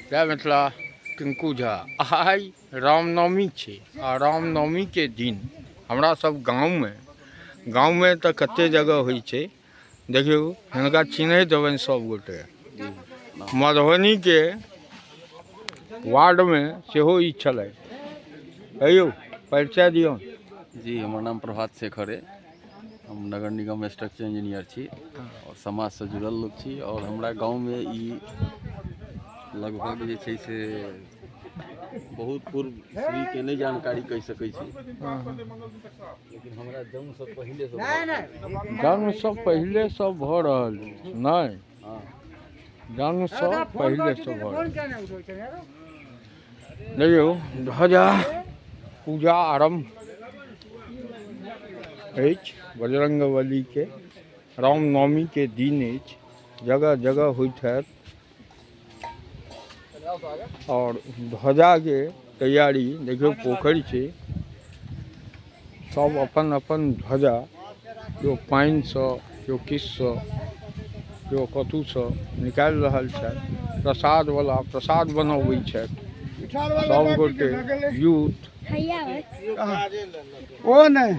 जय मिथिला। टिंकू झा। आइ रामनवमी छै आ रामनवमी के दिन हमरा सब गाँव में तो कते जगह होइ छै। देखियो हिनका चिन्हैत हेबनि सब गोटे। मधुबनी के वार्ड में सेहो ई छलै। कहियो परिचय दियौ। जी, हमार नाम प्रभात शेखर है। हम नगर निगम स्ट्रक्चर इंजीनियर छी और समाज से जुड़ल लोग छी। और हमरा गांव में ई लगभग जे छै से बहुत पूर्व ईस्वी के नहीं जानकारी कह सकै छी, लेकिन हमरा जन्म से पहले से भ रहल नहीं। जन्म से पहले से भ रहल। देखियो ध्वजा पूजा आरंभ अछि। बजरंगबली के रामनवमी के दिन अछि। जगह जगह होइत है और ध्वजा के तैयारी देखियो। पोखर से सब अपन अपन ध्वजा केओ पानि से केओ किस से केओ कतु से निकालि रहल छथि। प्रसाद वाला प्रसाद बनबै छथि सब गोटे यूथ। ओ नहीं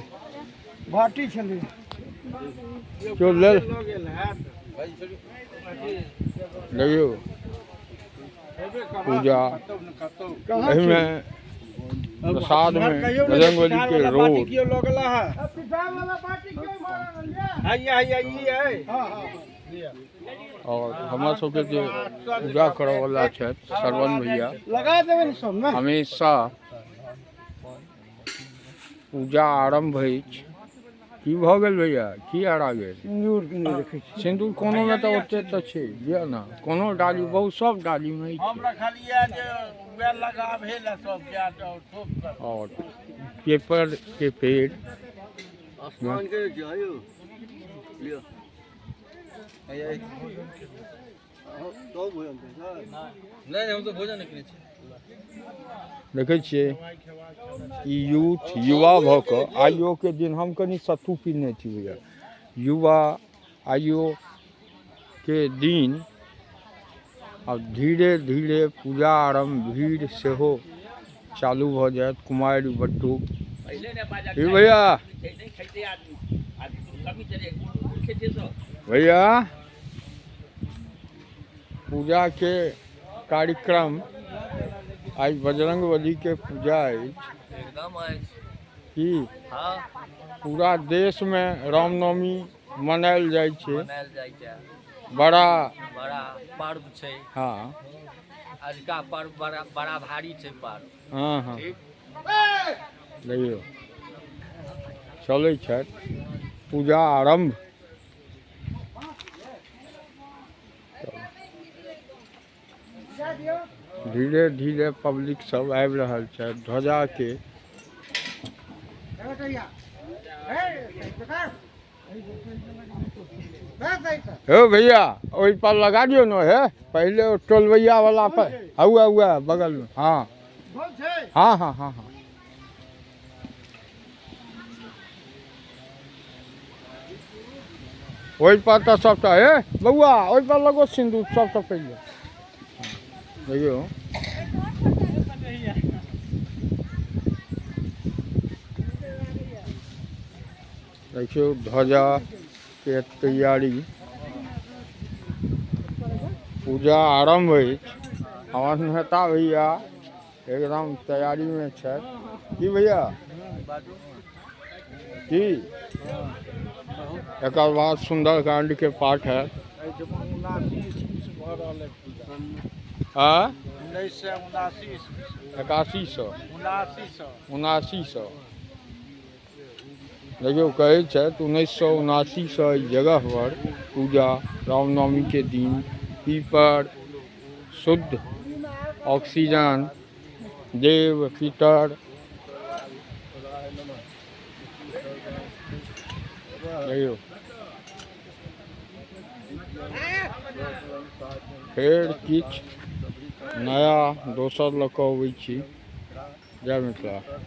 बाटी छले क्यों ले देखियो पूजा में प्रसाद में बजरंगबली के रोड और हमार सबके जो पूजा करे वाला छथि श्रवण भैया हमेशा पूजा आरंभ अछि। की भ गेल भैया? की हरा गेल? सिंदूर कोनो में तो ओते तो छै दिया ना। कोनो डाली बहुत सब डाली में ही छै। और पेपर के पेड़ देखे छिए यूथ युवा भ क आइयो के दिन हम कनी सत्तू पीने छी भैया। युवा आइयो के दिन अब धीरे धीरे पूजा आरंभ भीड़ सेहो चालू भ जायत। कुमारि बटुक भैया भैया पूजा के कार्यक्रम आज बजरंगबली के पूजा की पूरा देश में रामनवमी मनायल जाय छे। बड़ा पर्व छै। हाँ अजका पर्व बड़ा भारी छै पर्व। हाँ हाँ देखियो चलै छथि पूजा आरंभ। धीरे धीरे पब्लिक सब आबि रहल छै। ध्वजा के हे भैया ओहि पर लगा दियो न। है पहले टोलवैया वाला पर हुआ हुआ बगल में। हाँ हाँ हाँ हाँ हाँ ओहि पर तो सबटा है बउआ ओहि पर लगो सिंदूर सबसे पहले। देखियो देखियो ध्वजा के तैयारी पूजा आरंभ है। हमार नेता भैया एकदम तैयारी में छथि। की भैया की एक बाद सुंदरकांड के पाठ है। 1979 देखियो कहे छथि 1979 से जगह पर पूजा रामनवमी के दिन पीपर शुद्ध ऑक्सीजन देव पितर देखियो फेर किछ नया दोसर लऽ कऽ अबै छी। जय मिथिला।